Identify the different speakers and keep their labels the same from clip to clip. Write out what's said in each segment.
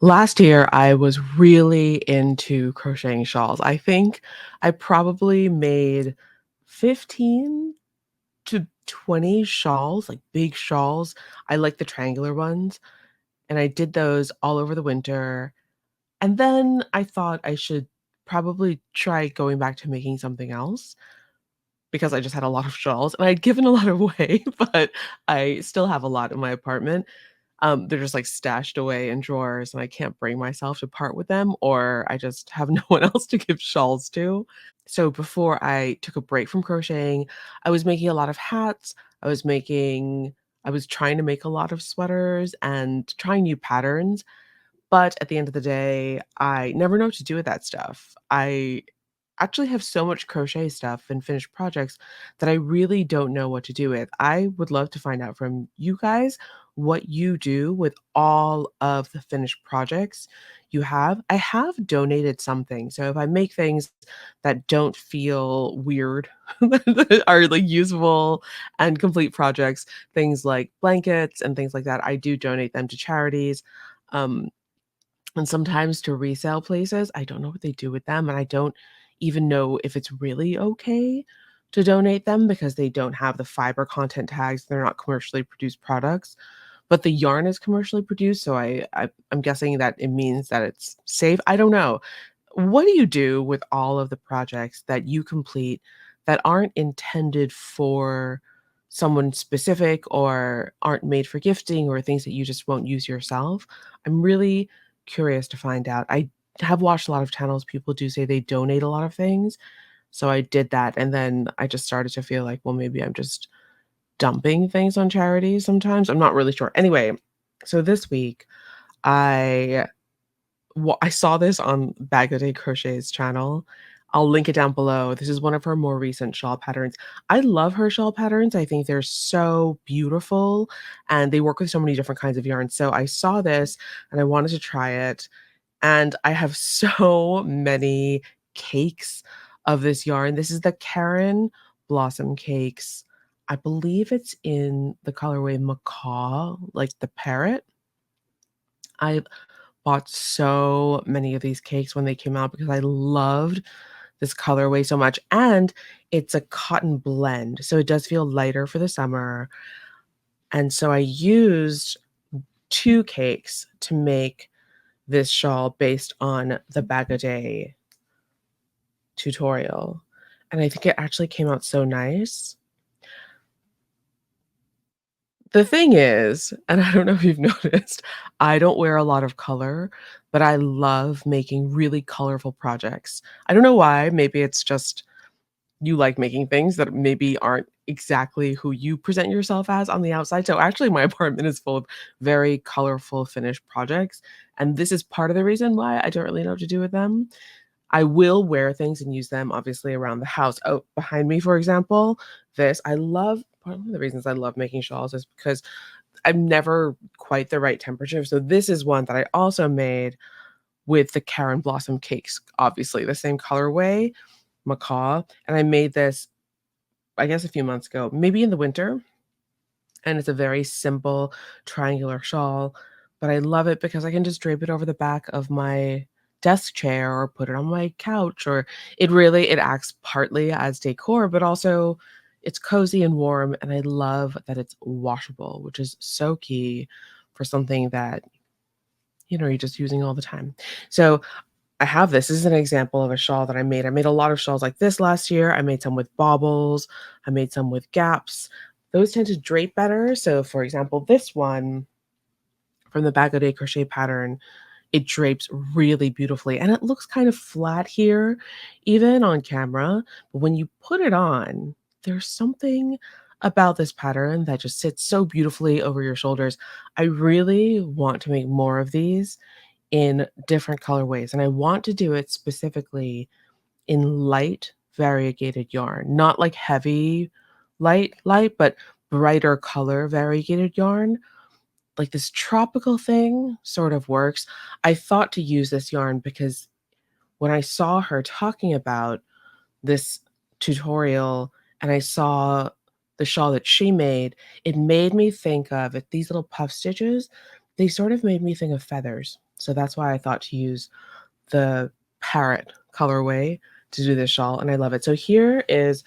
Speaker 1: Last year, I was really into crocheting shawls. I think I probably made 15 to 20 shawls, like big shawls. I like the triangular ones, and I did those all over the winter. And then I thought I should probably try going back to making something else because I just had a lot of shawls and I'd given a lot away, but I still have a lot in my apartment. They're just, like, stashed away in drawers, and I can't bring myself to part with them, or I just have no one else to give shawls to. So before I took a break from crocheting, I was making a lot of hats, I was trying to make a lot of sweaters and trying new patterns, but at the end of the day, I never know what to do with that stuff. I actually have so much crochet stuff and finished projects that I really don't know what to do with. I would love to find out from you guys what you do with all of the finished projects you have. I have donated something. So if I make things that don't feel weird, that are like usable and complete projects, things like blankets and things like that, I do donate them to charities. Um, and sometimes to resale places. I don't know what they do with them, and I don't even know if it's really okay to donate them because they don't have the fiber content tags, they're not commercially produced products, but the yarn is commercially produced, so I'm guessing that it means that it's safe. I don't know. What do you do with all of the projects that you complete that aren't intended for someone specific or aren't made for gifting or things that you just won't use yourself? I'm really curious to find out. I have watched a lot of channels, people do say they donate a lot of things, so I did that, and then I just started to feel like, well, maybe I'm just dumping things on charities sometimes. I'm not really sure. Anyway, so this week, I I saw this on Bag O' Day Crochet's channel. I'll link it down below. This is one of her more recent shawl patterns. I love her shawl patterns. I think they're so beautiful and they work with so many different kinds of yarns. So I saw this and I wanted to try it. And I have so many cakes of this yarn. This is the Karen Blossom Cakes. I believe it's in the colorway Macaw, like the parrot. I bought so many of these cakes when they came out because I loved this colorway so much, and it's a cotton blend, so it does feel lighter for the summer, and so I used 2 cakes to make this shawl based on the Bag O' Day tutorial, and I think it actually came out so nice. The thing is, and I don't know if you've noticed, I don't wear a lot of color, but I love making really colorful projects. I don't know why, maybe it's just you like making things that maybe aren't exactly who you present yourself as on the outside. So actually my apartment is full of very colorful finished projects, and this is part of the reason why I don't really know what to do with them. I will wear things and use them obviously around the house. Oh, behind me, for example, this I love one of the reasons I love making shawls is because I'm never quite the right temperature. So this is one that I also made with the Karen Blossom Cakes, obviously the same colorway, macaw, and I made this, I guess, a few months ago, maybe in the winter, and it's a very simple triangular shawl, but I love it because I can just drape it over the back of my desk chair or put it on my couch, or it acts partly as decor, but also it's cozy and warm, and I love that it's washable, which is so key for something that, you're just using all the time. So I have this. This is an example of a shawl that I made. I made a lot of shawls like this last year. I made some with baubles. I made some with gaps. Those tend to drape better. So for example, this one from the Bag O' Day crochet pattern, it drapes really beautifully and it looks kind of flat here, even on camera. But when you put it on, there's something about this pattern that just sits so beautifully over your shoulders. I really want to make more of these in different colorways, and I want to do it specifically in light variegated yarn, not like heavy light, but brighter color variegated yarn. Like this tropical thing sort of works. I thought to use this yarn because when I saw her talking about this tutorial and I saw the shawl that she made, it made me think of it, these little puff stitches, they sort of made me think of feathers. So that's why I thought to use the parrot colorway to do this shawl, and I love it. So here is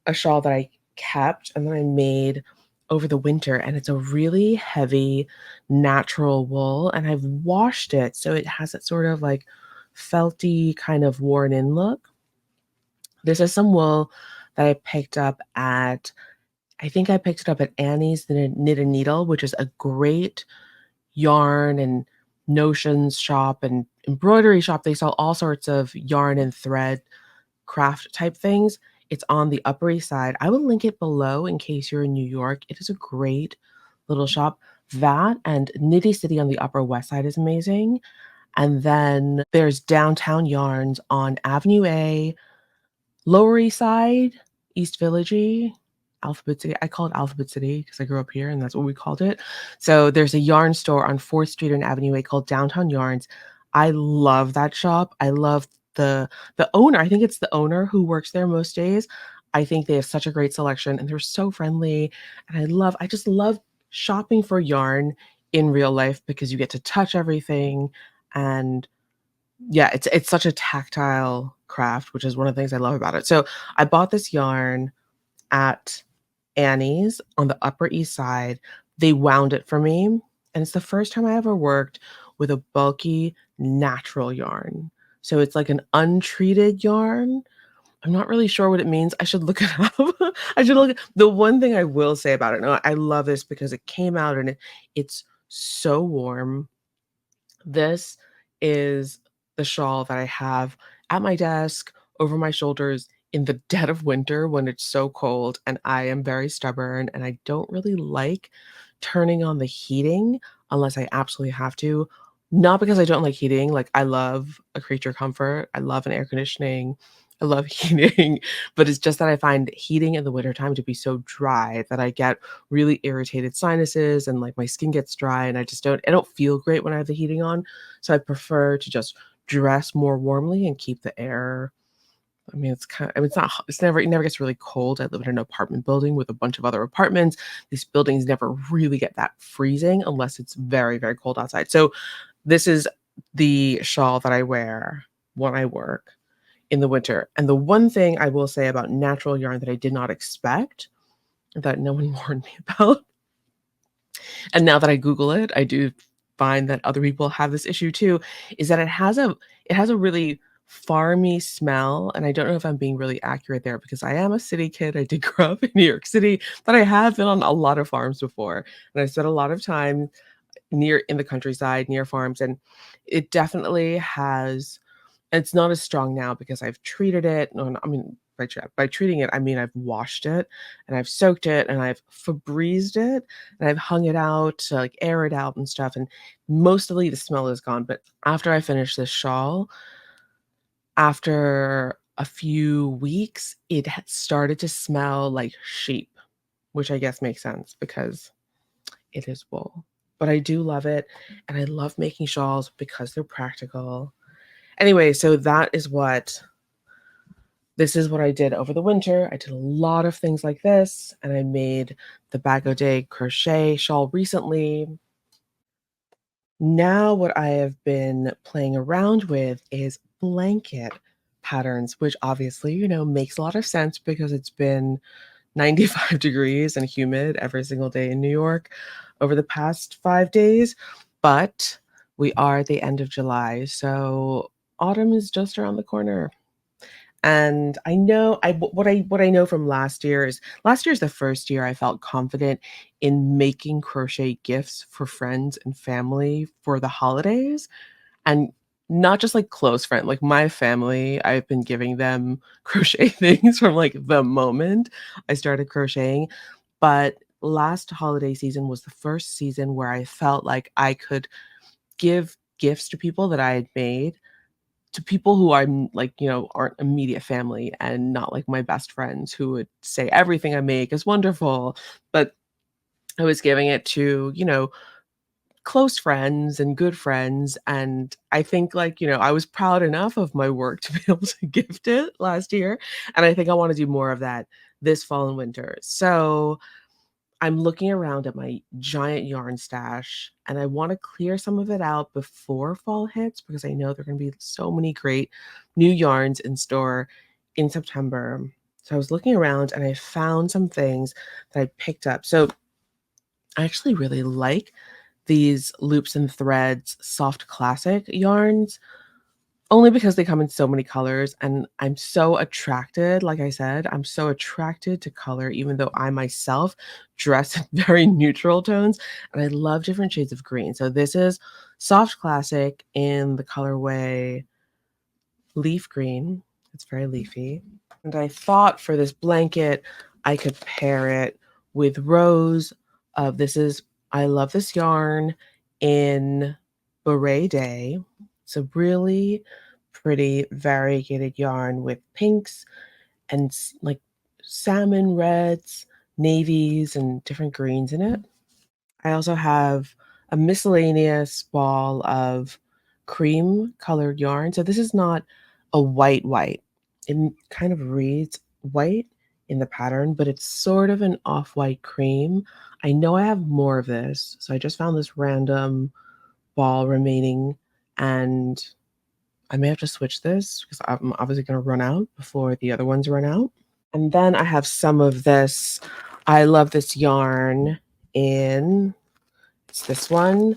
Speaker 1: a shawl that I kept and then I made over the winter, and it's a really heavy natural wool, and I've washed it so it has that sort of like felty kind of worn in look. This is some wool that I picked up at I think I picked it up at Annie's Knit and Needle, which is a great yarn and notions shop and embroidery shop. They sell all sorts of yarn and thread craft type things. It's on the Upper East Side. I will link it below in case you're in New York. It is a great little shop. That and Nitty City on the Upper West Side is amazing. And then there's Downtown Yarns on Avenue A, Lower East Side, East Villagey, Alphabet City. I call it Alphabet City because I grew up here and that's what we called it. So there's a yarn store on 4th Street and Avenue A called Downtown Yarns. I love that shop. I love the owner. I think it's the owner who works there most days. I think they have such a great selection and they're so friendly. And I just love shopping for yarn in real life because you get to touch everything and yeah, it's such a tactile craft, which is one of the things I love about it. So I bought this yarn at Annie's on the Upper East Side. They wound it for me, and it's the first time I ever worked with a bulky natural yarn. So it's like an untreated yarn. I'm not really sure what it means. I should look it up. I should look. The one thing I will say about it, and I love this because it came out and it's so warm. This is the shawl that I have at my desk, over my shoulders in the dead of winter when it's so cold, and I am very stubborn, and I don't really like turning on the heating unless I absolutely have to. Not because I don't like heating, like, I love a creature comfort, I love an air conditioning, I love heating, but it's just that I find heating in the wintertime to be so dry that I get really irritated sinuses and, like, my skin gets dry, and I don't feel great when I have the heating on, so I prefer to just dress more warmly and keep the air I mean, it's not h it never gets really cold. I live in an apartment building with a bunch of other apartments. These buildings never really get that freezing unless it's very, very cold outside. So, this is the shawl that I wear when I work in the winter, and the one thing I will say about natural yarn that I did not expect, that no one warned me about, and now that I Google it, I do find that other people have this issue too, is that it has a really farmy smell, and I don't know if I'm being really accurate there because I am a city kid. I did grow up in New York City, but I have been on a lot of farms before, and I've spent a lot of time near in the countryside, near farms, and it definitely has and it's not as strong now because I've treated it. No, no, I mean, by treating it, I mean I've washed it and I've soaked it and I've Febrezed it and I've hung it out to like air it out and stuff. And mostly the smell is gone. But after I finish this shawl, after a few weeks, it had started to smell like sheep, which I guess makes sense because it is wool. But I do love it. And I love making shawls because they're practical. Anyway, so this is what I did over the winter. I did a lot of things like this, and I made the Bag O' Day crochet shawl recently. Now what I have been playing around with is blanket patterns, which obviously, makes a lot of sense because it's been 95 degrees and humid every single day in New York over the past 5 days, but we are at the end of July, so autumn is just around the corner. And I know what I know from last year's the first year I felt confident in making crochet gifts for friends and family for the holidays, and not just, like, close friend like, my family, I've been giving them crochet things from, like, the moment I started crocheting, but last holiday season was the first season where I felt like I could give gifts to people that I had made to people who I'm like, aren't immediate family and not like my best friends who would say everything I make is wonderful. But I was giving it to, close friends and good friends. And I think like, I was proud enough of my work to be able to gift it last year. And I think I want to do more of that this fall and winter. So I'm looking around at my giant yarn stash, and I wanna clear some of it out before fall hits because I know there are gonna be so many great new yarns in store in September. So I was looking around and I found some things that I picked up. So I actually really like these loops and threads soft classic yarns only because they come in so many colors, and I'm so attracted, like I said, I'm so attracted to color even though I myself dress in very neutral tones, and I love different shades of green. So this is soft classic in the colorway leaf green. It's very leafy. And I thought for this blanket, I could pair it with rows of this is I love this yarn in Beret Day. It's a really pretty variegated yarn with pinks and like salmon reds, navies, and different greens in it. I also have a miscellaneous ball of cream colored yarn. So this is not a white. It kind of reads white in the pattern, but it's sort of an off-white cream. I know I have more of this, so I just found this random ball remaining, and I may have to switch this because I'm obviously going to run out before the other ones run out. And then I have some of this. I love this yarn in it's this one,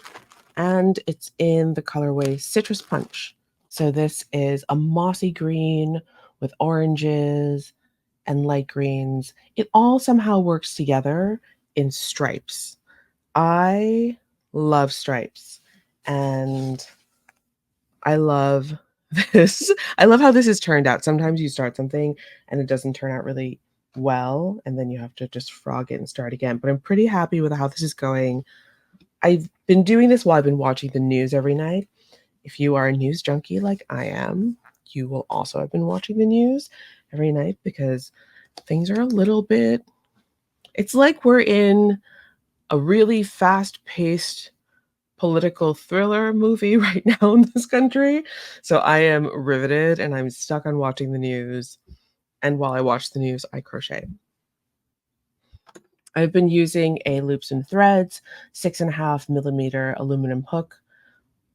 Speaker 1: and it's in the colorway Citrus Punch. So this is a mossy green with oranges and light greens. It all somehow works together in stripes. I love stripes, and I love this. I love how this has turned out. Sometimes you start something and it doesn't turn out really well, and then you have to just frog it and start again. But I'm pretty happy with how this is going. I've been doing this while I've been watching the news every night. If you are a news junkie like I am, you will also have been watching the news every night because things are a little bit it's like we're in a really fast-paced political thriller movie right now in this country. So I am riveted and I'm stuck on watching the news. And while I watch the news, I crochet. I've been using a loops and threads 6.5 millimeter aluminum hook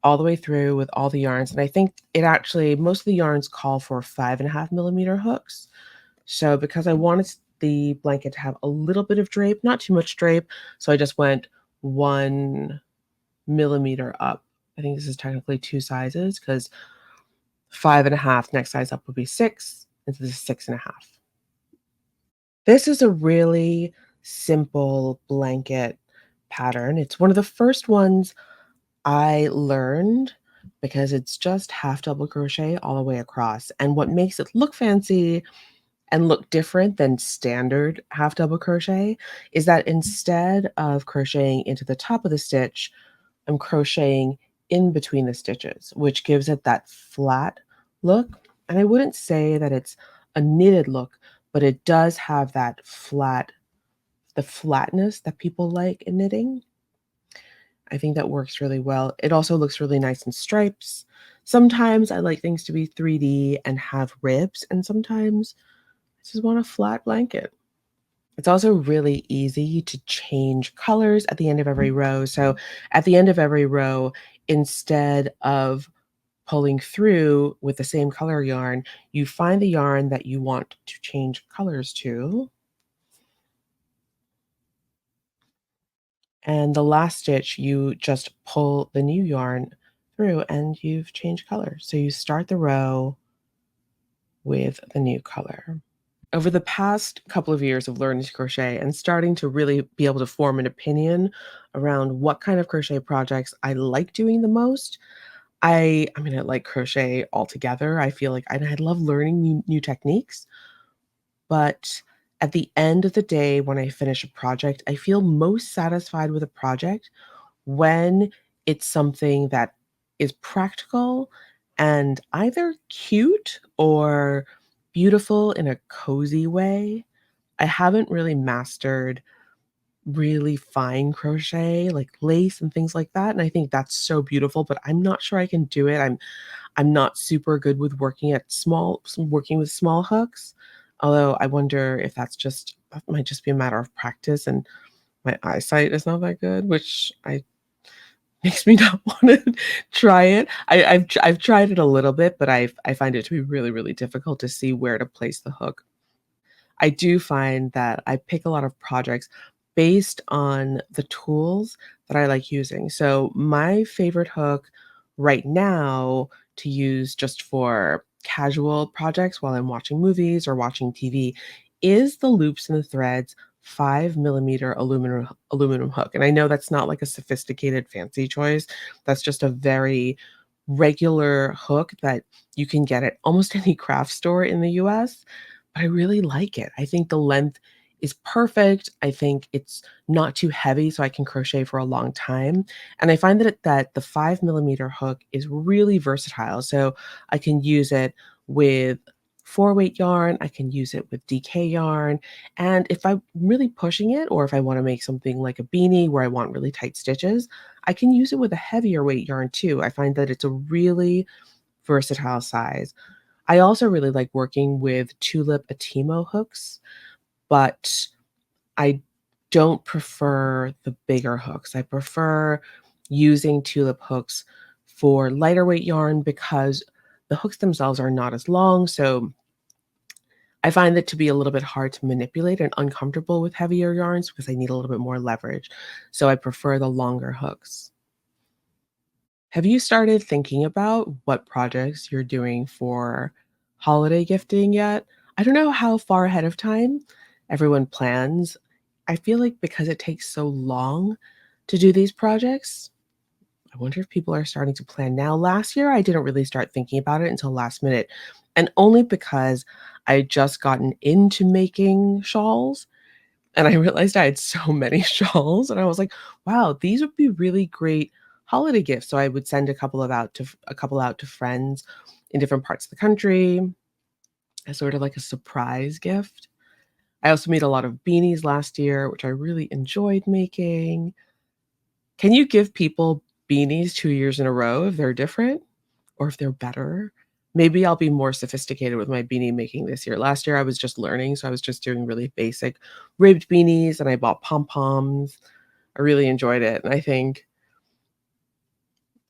Speaker 1: all the way through with all the yarns. And I think it actually, most of the yarns call for 5.5 millimeter hooks. So because I wanted the blanket to have a little bit of drape, not too much drape, so I just went 1 millimeter up. I think this is technically two sizes because 5.5, next size up would be 6, and so this is 6.5. This is a really simple blanket pattern. It's one of the first ones I learned because it's just half double crochet all the way across. And what makes it look fancy and look different than standard half double crochet is that instead of crocheting into the top of the stitch, I'm crocheting in between the stitches, which gives it that flat look. And I wouldn't say that it's a knitted look, but it does have that the flatness that people like in knitting. I think that works really well. It also looks really nice in stripes. Sometimes I like things to be 3D and have ribs, and sometimes I just want a flat blanket. It's also really easy to change colors at the end of every row. So at the end of every row, instead of pulling through with the same color yarn, you find the yarn that you want to change colors to. And the last stitch, you just pull the new yarn through and you've changed colors. So you start the row with the new color. Over the past couple of years of learning to crochet and starting to really be able to form an opinion around what kind of crochet projects I like doing the most, I like crochet altogether. I feel like I love learning new techniques, but at the end of the day, when I finish a project, I feel most satisfied with a project when it's something that is practical and either cute or beautiful in a cozy way. I haven't really mastered really fine crochet, like lace and things like that, and I think that's so beautiful, but I'm not sure I can do it. I'm not super good with working with small hooks, although I wonder if that might just be a matter of practice and my eyesight is not that good, which I makes me not wanna try it. I've tried it a little bit, but I find it to be really, really difficult to see where to place the hook. I do find that I pick a lot of projects based on the tools that I like using. So, my favorite hook right now to use just for casual projects while I'm watching movies or watching TV is the Loops and the Threads 5 millimeter aluminum hook. And I know that's not like a sophisticated fancy choice. That's just a very regular hook that you can get at almost any craft store in the US, but I really like it. I think the length is perfect. I think it's not too heavy, so I can crochet for a long time. And I find that the 5 millimeter hook is really versatile. So I can use it with 4 weight yarn, I can use it with DK yarn. And if I'm really pushing it, or if I want to make something like a beanie where I want really tight stitches, I can use it with a heavier weight yarn too. I find that it's a really versatile size. I also really like working with tulip Atimo hooks, but I don't prefer the bigger hooks. I prefer using tulip hooks for lighter weight yarn because the hooks themselves are not as long, so I find it to be a little bit hard to manipulate and uncomfortable with heavier yarns because I need a little bit more leverage, so I prefer the longer hooks. Have you started thinking about what projects you're doing for holiday gifting yet? I don't know how far ahead of time everyone plans. I feel like because it takes so long to do these projects, I wonder if people are starting to plan now. Last year, I didn't really start thinking about it until last minute, and only because I had just gotten into making shawls and I realized I had so many shawls, and I was like, "Wow, these would be really great holiday gifts." So I would send a couple out to friends in different parts of the country as sort of like a surprise gift. I also made a lot of beanies last year, which I really enjoyed making. Can you give people beanies 2 years in a row if they're different or if they're better? Maybe I'll be more sophisticated with my beanie making this year. Last year, I was just learning, so I was just doing really basic ribbed beanies, and I bought pom-poms. I really enjoyed it, and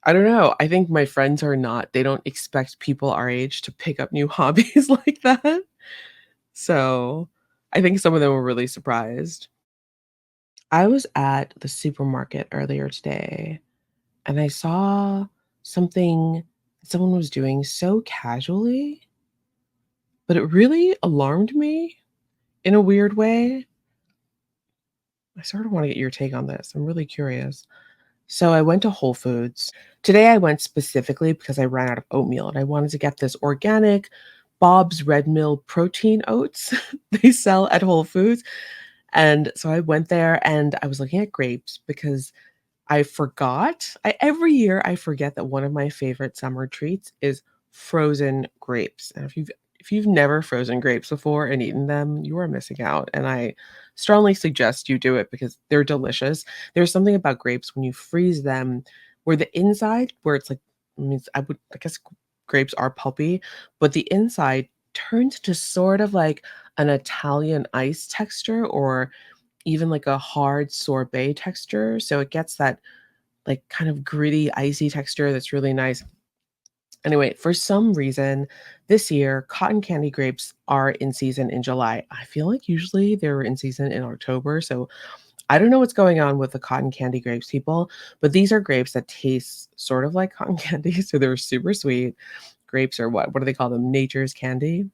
Speaker 1: I don't know, I think my friends are not they don't expect people our age to pick up new hobbies like that. So, I think some of them were really surprised. I was at the supermarket earlier today, and I saw something someone was doing so casually, but it really alarmed me in a weird way. I sort of wanna get your take on this, I'm really curious. So I went to Whole Foods. Today I went specifically because I ran out of oatmeal, and I wanted to get this organic Bob's Red Mill protein oats they sell at Whole Foods, and so I went there and I was looking at grapes because I forgot. Every year I forget that one of my favorite summer treats is frozen grapes. And if you've never frozen grapes before and eaten them, you are missing out. And I strongly suggest you do it because they're delicious. There's something about grapes when you freeze them where the inside, where it's like, I guess grapes are pulpy, but the inside turns to sort of like an Italian ice texture or even like a hard sorbet texture, so it gets that, like, kind of gritty, icy texture that's really nice. Anyway, for some reason, this year, cotton candy grapes are in season in July. I feel like usually they're in season in October, so I don't know what's going on with the cotton candy grapes, people, but these are grapes that taste sort of like cotton candy, so they're super sweet. Grapes are what do they call them? Nature's candy?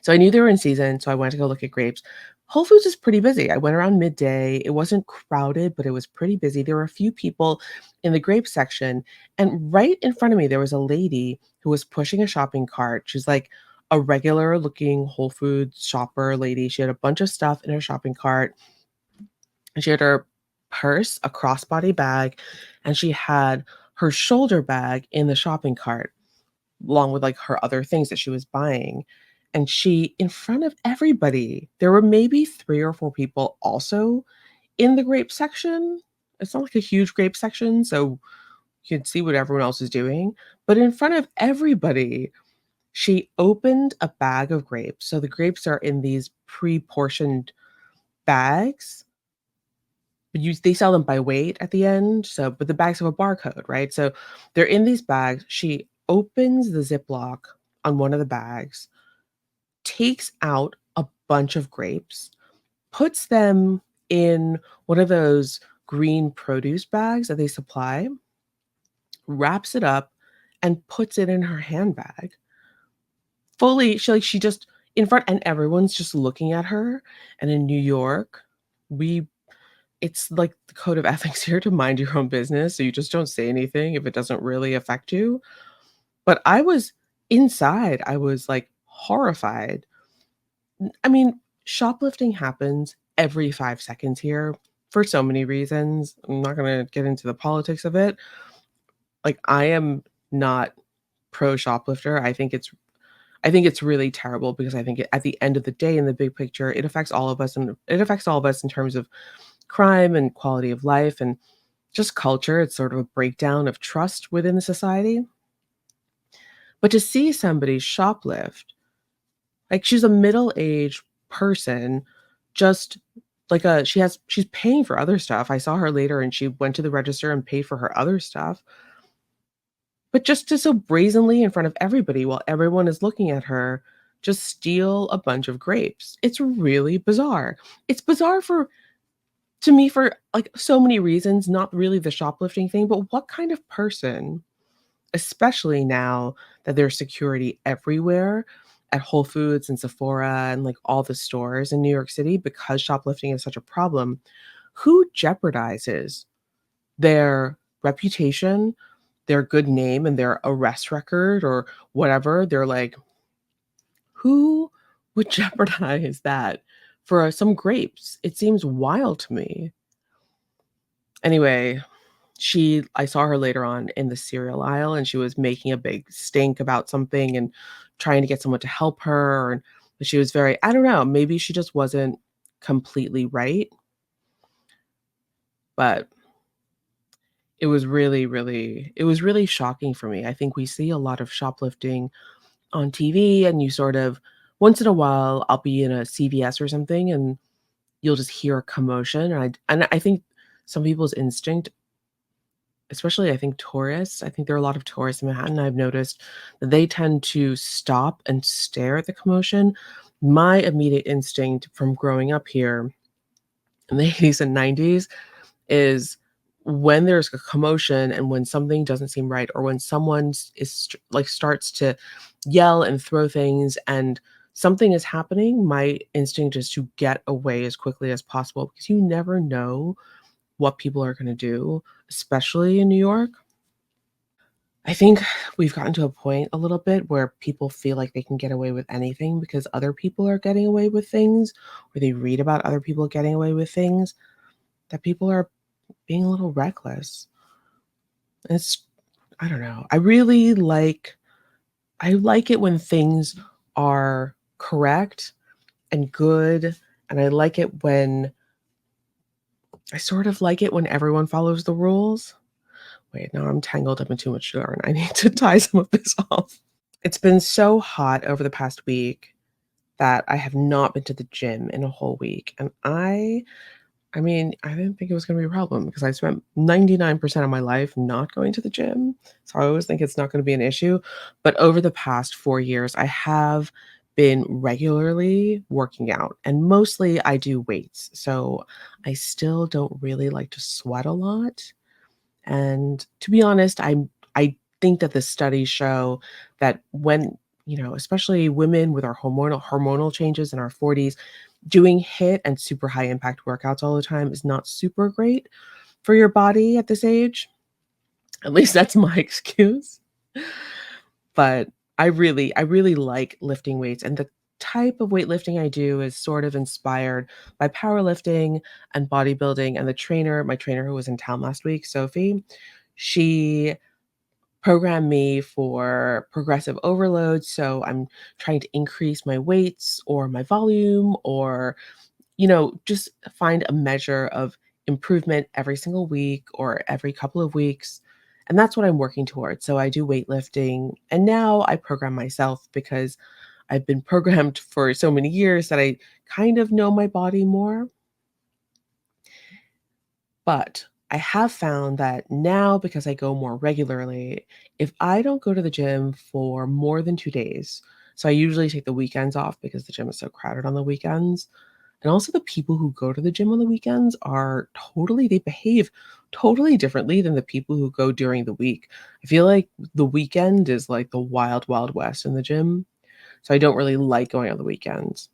Speaker 1: So I knew they were in season, so I went to go look at grapes. Whole Foods is pretty busy. I went around midday. It wasn't crowded, but it was pretty busy. There were a few people in the grape section, and right in front of me, there was a lady who was pushing a shopping cart. She's like a regular looking Whole Foods shopper lady. She had a bunch of stuff in her shopping cart, and she had her purse, a crossbody bag, and she had her shoulder bag in the shopping cart along with, like, her other things that she was buying, and she in front of everybody there were maybe 3 or 4 people also in the grape section. It's not like a huge grape section, so you can see what everyone else is doing, but in front of everybody, she opened a bag of grapes. So the grapes are in these pre-portioned bags, but you they sell them by weight at the end, so but the bags have a barcode, right? So they're in these bags. She opens the Ziploc on one of the bags, takes out a bunch of grapes, puts them in one of those green produce bags that they supply, wraps it up, and puts it in her handbag. Fully she just in front and everyone's just looking at her, and in New York, we it's like the code of ethics here to mind your own business, so you just don't say anything if it doesn't really affect you. But I was inside, I was, like, horrified. I mean, shoplifting happens every 5 seconds here for so many reasons. I'm not gonna get into the politics of it. Like, I am not pro shoplifter. I think it's really terrible because I think at the end of the day, in the big picture, it affects all of us, and it affects all of us in terms of crime and quality of life and just culture. It's sort of a breakdown of trust within the society. But to see somebody shoplift, like she's a middle-aged person, just she's paying for other stuff. I saw her later and she went to the register and paid for her other stuff. But just to so brazenly in front of everybody while everyone is looking at her, just steal a bunch of grapes. It's really bizarre. It's bizarre for to me for, like, so many reasons, not really the shoplifting thing, but what kind of person, especially now that there's security everywhere at Whole Foods and Sephora and, like, all the stores in New York City because shoplifting is such a problem, who jeopardizes their reputation, their good name, and their arrest record or whatever? They're like, who would jeopardize that for some grapes? It seems wild to me. Anyway, I saw her later on in the cereal aisle, and she was making a big stink about something and trying to get someone to help her, and she was very I don't know, maybe she just wasn't completely right, but it was really shocking for me. I think we see a lot of shoplifting on TV, and you sort of once in a while, I'll be in a CVS or something, and you'll just hear a commotion, and I think some people's instinct, especially I think tourists, I think there are a lot of tourists in Manhattan, I've noticed that they tend to stop and stare at the commotion. My immediate instinct from growing up here in the 80s and 90s is when there's a commotion and when something doesn't seem right or when someone like starts to yell and throw things and something is happening, my instinct is to get away as quickly as possible because you never know what people are going to do, especially in New York. I think we've gotten to a point a little bit where people feel like they can get away with anything because other people are getting away with things, or they read about other people getting away with things, that people are being a little reckless. It's I don't know. I like it when things are correct and good, and I sort of like it when everyone follows the rules. Wait, now I'm tangled up in too much yarn. I need to tie some of this off. It's been so hot over the past week that I have not been to the gym in a whole week, and I mean, I didn't think it was gonna be a problem because I spent 99% of my life not going to the gym, so I always think it's not gonna be an issue, but over the past 4 years, I have been regularly working out, and mostly I do weights, so I still don't really like to sweat a lot. And to be honest, I think that the studies show that when, especially women with our hormonal changes in our 40s, doing hit and super high impact workouts all the time is not super great for your body at this age. At least that's my excuse. But I really like lifting weights, and the type of weightlifting I do is sort of inspired by powerlifting and bodybuilding, and my trainer who was in town last week, Sophie, she programmed me for progressive overload, so I'm trying to increase my weights or my volume or just find a measure of improvement every single week or every couple of weeks. And that's what I'm working towards. So I do weightlifting and now I program myself because I've been programmed for so many years that I kind of know my body more. But I have found that now because I go more regularly, if I don't go to the gym for more than 2 days, so I usually take the weekends off because the gym is so crowded on the weekends, and also the people who go to the gym on the weekends are totally they behave totally differently than the people who go during the week. I feel like the weekend is like the wild, wild west in the gym, so I don't really like going on the weekends.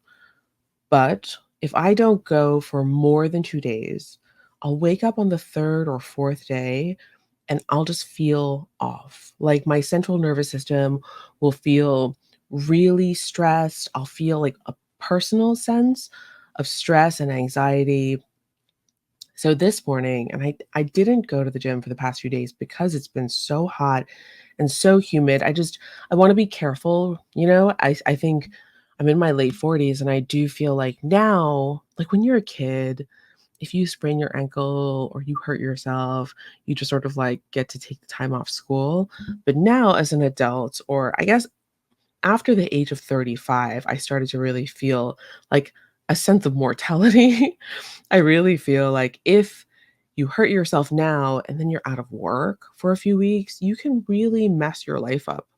Speaker 1: But if I don't go for more than 2 days, I'll wake up on the 3rd or 4th day and I'll just feel off. Like my central nervous system will feel really stressed. I'll feel like a personal sense of stress and anxiety. So this morning, and I didn't go to the gym for the past few days because it's been so hot and so humid. I want to be careful, you know. I think I'm in my late 40s and I do feel like now, like when you're a kid, if you sprain your ankle or you hurt yourself, you just sort of like get to take the time off school. But now as an adult, or I guess after the age of 35, I started to really feel like a sense of mortality. I really feel like if you hurt yourself now and then you're out of work for a few weeks, you can really mess your life up,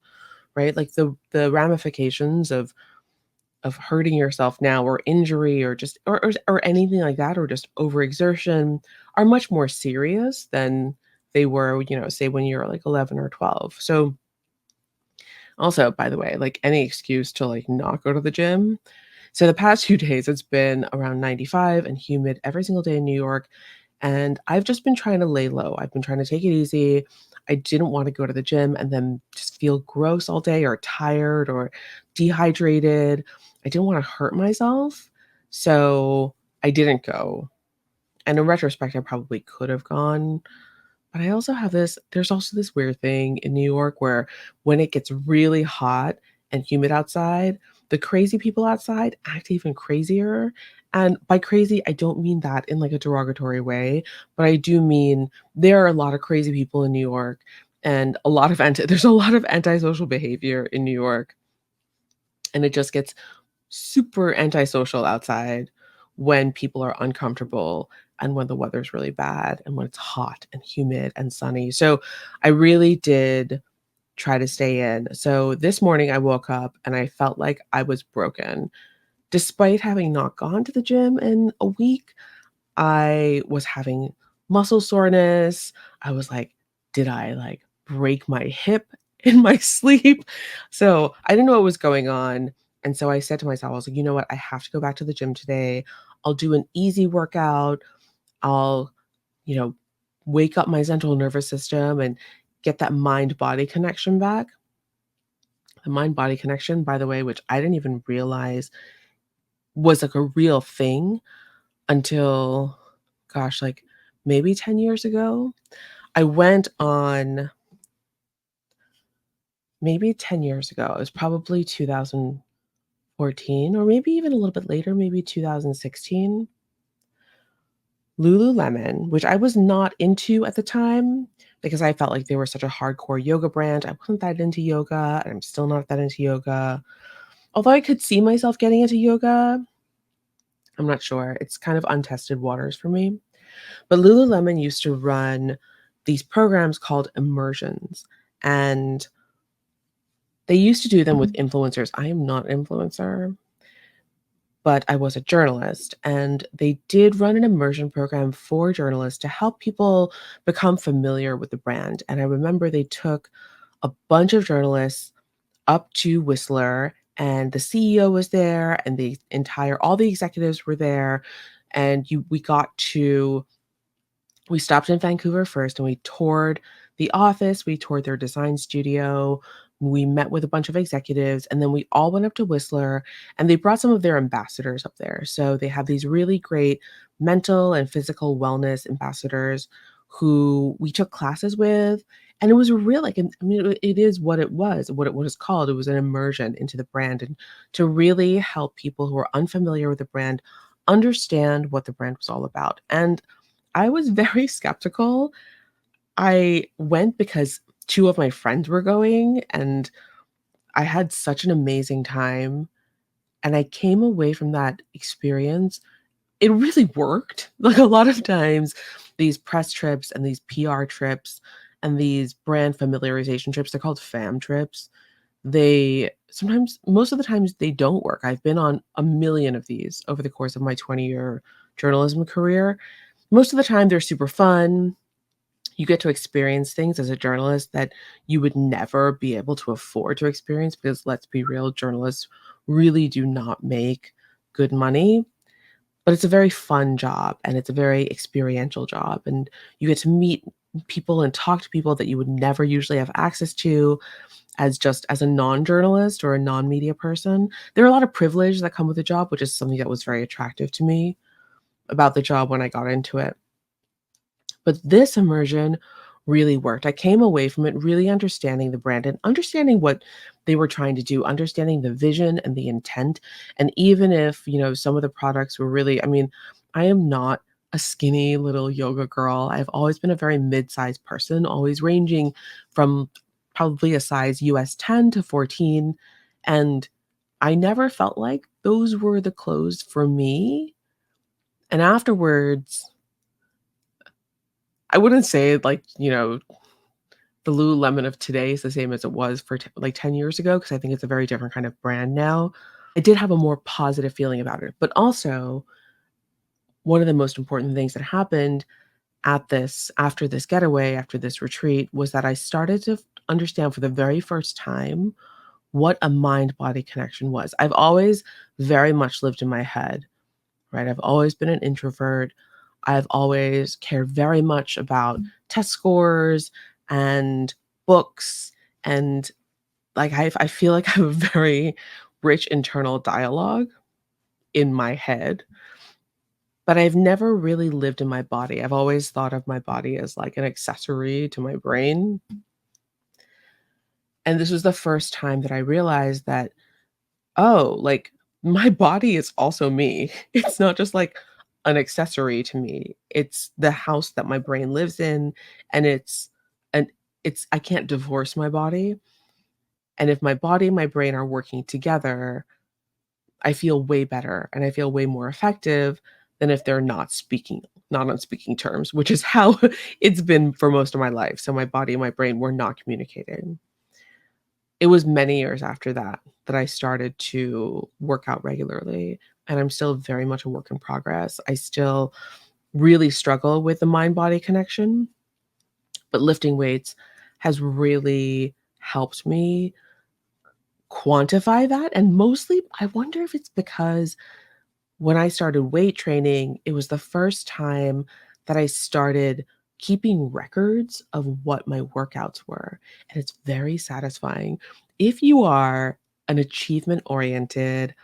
Speaker 1: right? Like the ramifications of hurting yourself now or injury or just or anything like that or just overexertion are much more serious than they were, say when you're like 11 or 12. So also, by the way, like any excuse to like not go to the gym. So the past few days, it's been around 95 and humid every single day in New York. And I've just been trying to lay low. I've been trying to take it easy. I didn't want to go to the gym and then just feel gross all day or tired or dehydrated. I didn't want to hurt myself. So I didn't go. And in retrospect, I probably could have gone. But I also have there's also this weird thing in New York where when it gets really hot and humid outside, the crazy people outside act even crazier. And by crazy, I don't mean that in like a derogatory way, but I do mean there are a lot of crazy people in New York and there's a lot of antisocial behavior in New York. And it just gets super antisocial outside when people are uncomfortable and when the weather's really bad and when it's hot and humid and sunny. So I really did try to stay in. So this morning I woke up and I felt like I was broken. Despite having not gone to the gym in a week, I was having muscle soreness. I was like, "Did I, like, break my hip in my sleep?" So, I didn't know what was going on, and so I said to myself, I was like, "You know what? I have to go back to the gym today. I'll do an easy workout. I'll, you know, wake up my central nervous system and get that mind-body connection back." The mind-body connection, by the way, which I didn't even realize was, like, a real thing until, gosh, like, maybe 10 years ago? I went on maybe 10 years ago, it was probably 2014 or maybe even a little bit later, maybe 2016. Lululemon, which I was not into at the time because I felt like they were such a hardcore yoga brand. I wasn't that into yoga, and I'm still not that into yoga. Although I could see myself getting into yoga, I'm not sure. It's kind of untested waters for me. But Lululemon used to run these programs called immersions, and they used to do them with influencers. I am not an influencer, but I was a journalist, and they did run an immersion program for journalists to help people become familiar with the brand. And I remember they took a bunch of journalists up to Whistler, and the CEO was there, and all the executives were there, and we stopped in Vancouver first and we toured the office, we toured their design studio, we met with a bunch of executives, and then we all went up to Whistler and they brought some of their ambassadors up there. So they have these really great mental and physical wellness ambassadors who we took classes with. And it was a real, like, I mean, it is what it was called. It was an immersion into the brand and to really help people who are unfamiliar with the brand understand what the brand was all about. And I was very skeptical. I went because 2 of my friends were going, and I had such an amazing time, and I came away from that experience it really worked. Like, a lot of times, these press trips and these PR trips and these brand familiarization trips, they're called fam trips. They sometimes most of the times, they don't work. I've been on a million of these over the course of my 20-year journalism career. Most of the time, they're super fun. You get to experience things as a journalist that you would never be able to afford to experience because let's be real, journalists really do not make good money, but it's a very fun job and it's a very experiential job, and you get to meet people and talk to people that you would never usually have access to as a non-journalist or a non-media person. There are a lot of privilege that come with the job, which is something that was very attractive to me about the job when I got into it. But this immersion really worked. I came away from it really understanding the brand and understanding what they were trying to do, understanding the vision and the intent. And even if, some of the products were really, I mean, I am not a skinny little yoga girl. I've always been a very mid-sized person, always ranging from probably a size US 10 to 14. And I never felt like those were the clothes for me. And afterwards, I wouldn't say like, the Lululemon of today is the same as it was for like 10 years ago because I think it's a very different kind of brand now. I did have a more positive feeling about it, but also one of the most important things that happened after this getaway, after this retreat, was that I started to understand for the very first time what a mind-body connection was. I've always very much lived in my head, right? I've always been an introvert. I've always cared very much about test scores and books and like I feel like I have a very rich internal dialogue in my head, but I've never really lived in my body. I've always thought of my body as like an accessory to my brain. And this was the first time that I realized that, oh, like my body is also me. It's not just like an accessory to me. It's the house that my brain lives in, and and I can't divorce my body. And if my body and my brain are working together, I feel way better and I feel way more effective than if they're not on speaking terms, which is how it's been for most of my life. So my body and my brain were not communicating. It was many years after that that I started to work out regularly, and I'm still very much a work in progress. I still really struggle with the mind body connection, but lifting weights has really helped me quantify that. And mostly, I wonder if it's because when I started weight training, it was the first time that I started keeping records of what my workouts were, and it's very satisfying. If you are an achievement-oriented,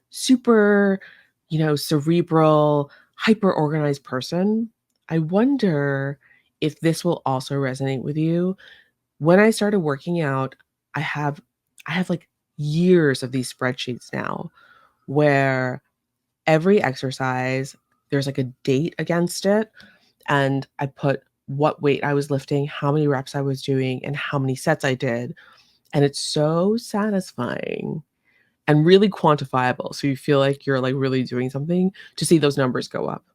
Speaker 1: super, cerebral, hyper-organized person, I wonder if this will also resonate with you. When I started working out, I have like years of these spreadsheets now where every exercise, there's like a date against it, and I put what weight I was lifting, how many reps I was doing, and how many sets I did, and it's so satisfying and really quantifiable, so you feel like you're, like, really doing something to see those numbers go up.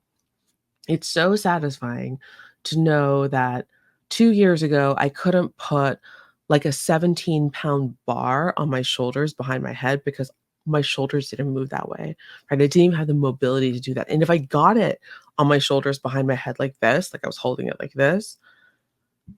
Speaker 1: It's so satisfying to know that 2 years ago, I couldn't put, like, a 17-pound bar on my shoulders behind my head because my shoulders didn't move that way, right? I didn't even have the mobility to do that, and if I got it on my shoulders behind my head like this, like I was holding it like this,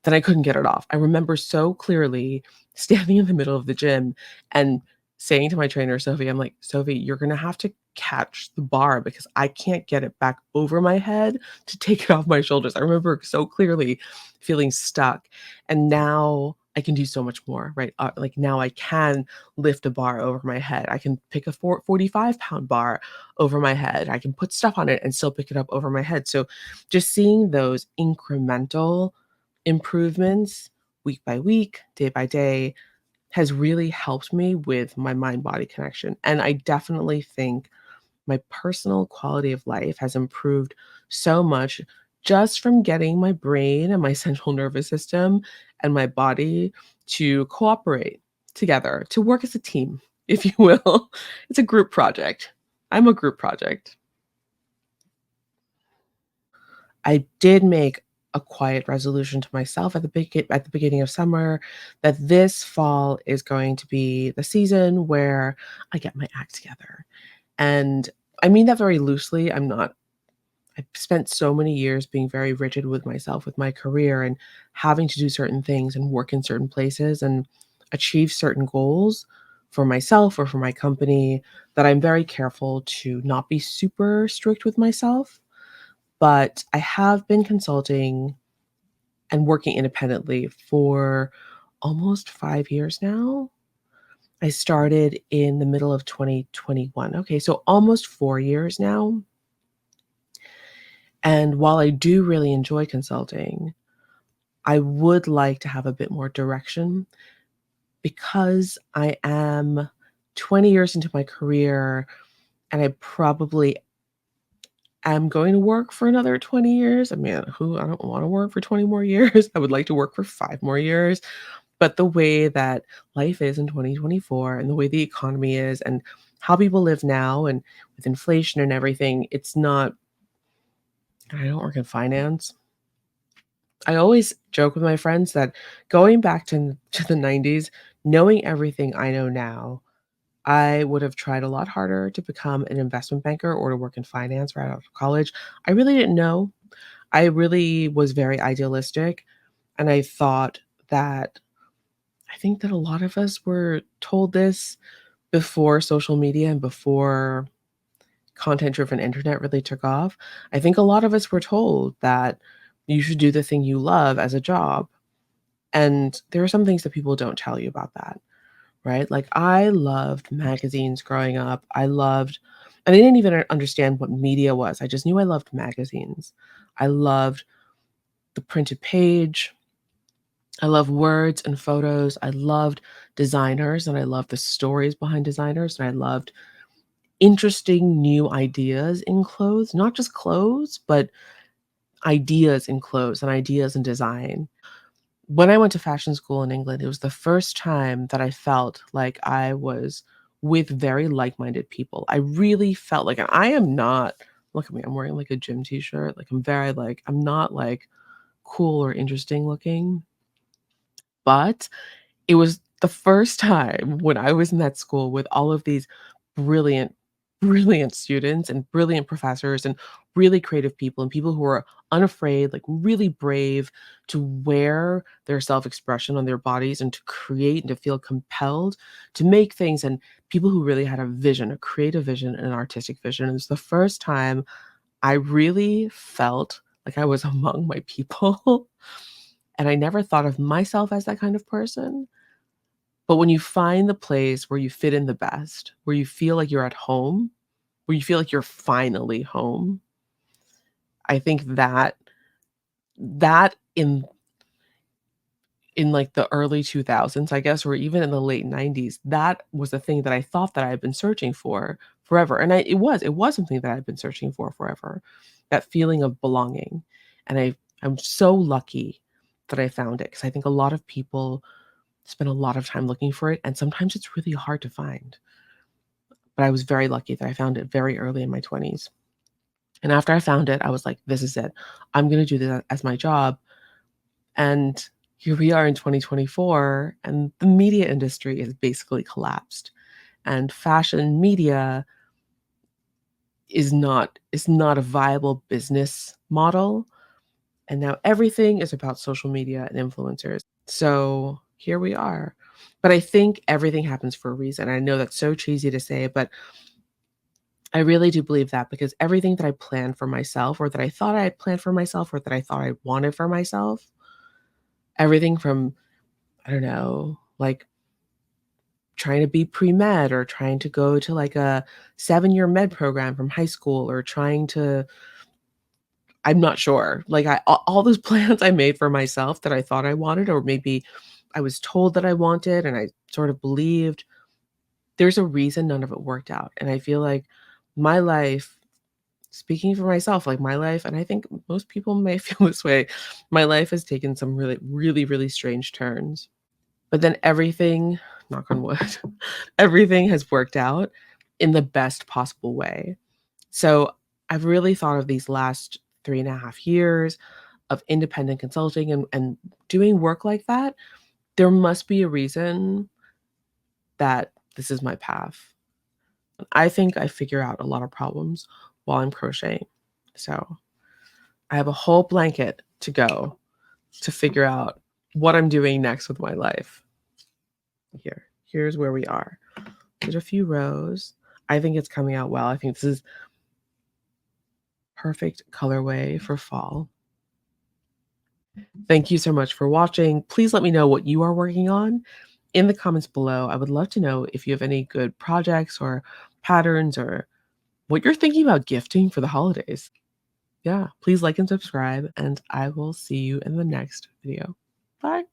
Speaker 1: then I couldn't get it off. I remember so clearly standing in the middle of the gym and saying to my trainer, Sophie, I'm like, Sophie, you're going to have to catch the bar because I can't get it back over my head to take it off my shoulders. I remember so clearly feeling stuck. And now I can do so much more, right? Like now I can lift a bar over my head. I can pick a 45-pound bar over my head. I can put stuff on it and still pick it up over my head. So just seeing those incremental improvements week by week, day by day, has really helped me with my mind body connection. And I definitely think my personal quality of life has improved so much just from getting my brain and my central nervous system and my body to cooperate together, to work as a team, if you will. It's a group project. I'm a group project. I did make a quiet resolution to myself at the beginning of summer that this fall is going to be the season where I get my act together. And I mean that very loosely. I've spent so many years being very rigid with myself, with my career, and having to do certain things and work in certain places and achieve certain goals for myself or for my company that I'm very careful to not be super strict with myself. But I have been consulting and working independently for almost 5 years now. I started in the middle of 2021. Okay, so almost 4 years now. And while I do really enjoy consulting, I would like to have a bit more direction because I am 20 years into my career and I probably am going to work for another 20 years. I mean, who I don't want to work for 20 more years. I would like to work for 5 more years. But the way that life is in 2024 and the way the economy is and how people live now and with inflation and everything, it's not I don't work in finance. I always joke with my friends that going back to the 90s, knowing everything I know now, I would have tried a lot harder to become an investment banker or to work in finance right out of college. I really didn't know. I really was very idealistic, and I thought that I think that a lot of us were told this before social media and before content-driven internet really took off. I think a lot of us were told that you should do the thing you love as a job. And there are some things that people don't tell you about that, right? Like, I loved magazines growing up. I didn't even understand what media was. I just knew I loved magazines. I loved the printed page. I love words and photos. I loved designers, and I loved the stories behind designers, and I loved interesting new ideas in clothes, not just clothes, but ideas in clothes and ideas in design. When I went to fashion school in England, it was the first time that I felt like I was with very like-minded people. I really felt like and I am not look at me, I'm wearing, like, a gym t-shirt, like, I'm not, like, cool or interesting looking, but it was the first time when I was in that school with all of these brilliant, brilliant students and brilliant professors and really creative people and people who are unafraid, like really brave to wear their self-expression on their bodies and to create and to feel compelled to make things and people who really had a vision, a creative vision and an artistic vision. And it's the first time I really felt like I was among my people. And I never thought of myself as that kind of person. But when you find the place where you fit in the best, where you feel like you're at home, where you feel like you're finally home, I think that in, like, the early 2000s, I guess, or even in the late 90s, that was the thing that I thought that I had been searching for forever, and it was something that I'd been searching for forever, that feeling of belonging, and I'm so lucky that I found it because I think a lot of people spend a lot of time looking for it, and sometimes it's really hard to find. But I was very lucky that I found it very early in my 20s. And after I found it, I was like, "This is it. I'm gonna do this as my job." And here we are in 2024, and the media industry is basically collapsed. And fashion media is not a viable business model. And now everything is about social media and influencers. So here we are. But I think everything happens for a reason. I know that's so cheesy to say, but I really do believe that because everything that I planned for myself or that I thought I had planned for myself or that I thought I wanted for myself, everything from, I don't know, like trying to be pre-med or trying to go to like a 7-year med program from high school or trying to I'm not sure. Like all those plans I made for myself that I thought I wanted or maybe I was told that I wanted and I sort of believed, there's a reason none of it worked out. And I feel like my life speaking for myself, like my life, and I think most people may feel this way, my life has taken some really, really, really strange turns. But then everything, knock on wood, everything has worked out in the best possible way. So I've really thought of these last 3.5 years of independent consulting and doing work like that, there must be a reason that this is my path. I think I figure out a lot of problems while I'm crocheting. So I have a whole blanket to go to figure out what I'm doing next with my life. Here's where we are. Did a few rows. I think it's coming out well. I think this is perfect colorway for fall. Thank you so much for watching. Please let me know what you are working on in the comments below. I would love to know if you have any good projects or patterns or what you're thinking about gifting for the holidays. Yeah, please like and subscribe, and I will see you in the next video. Bye.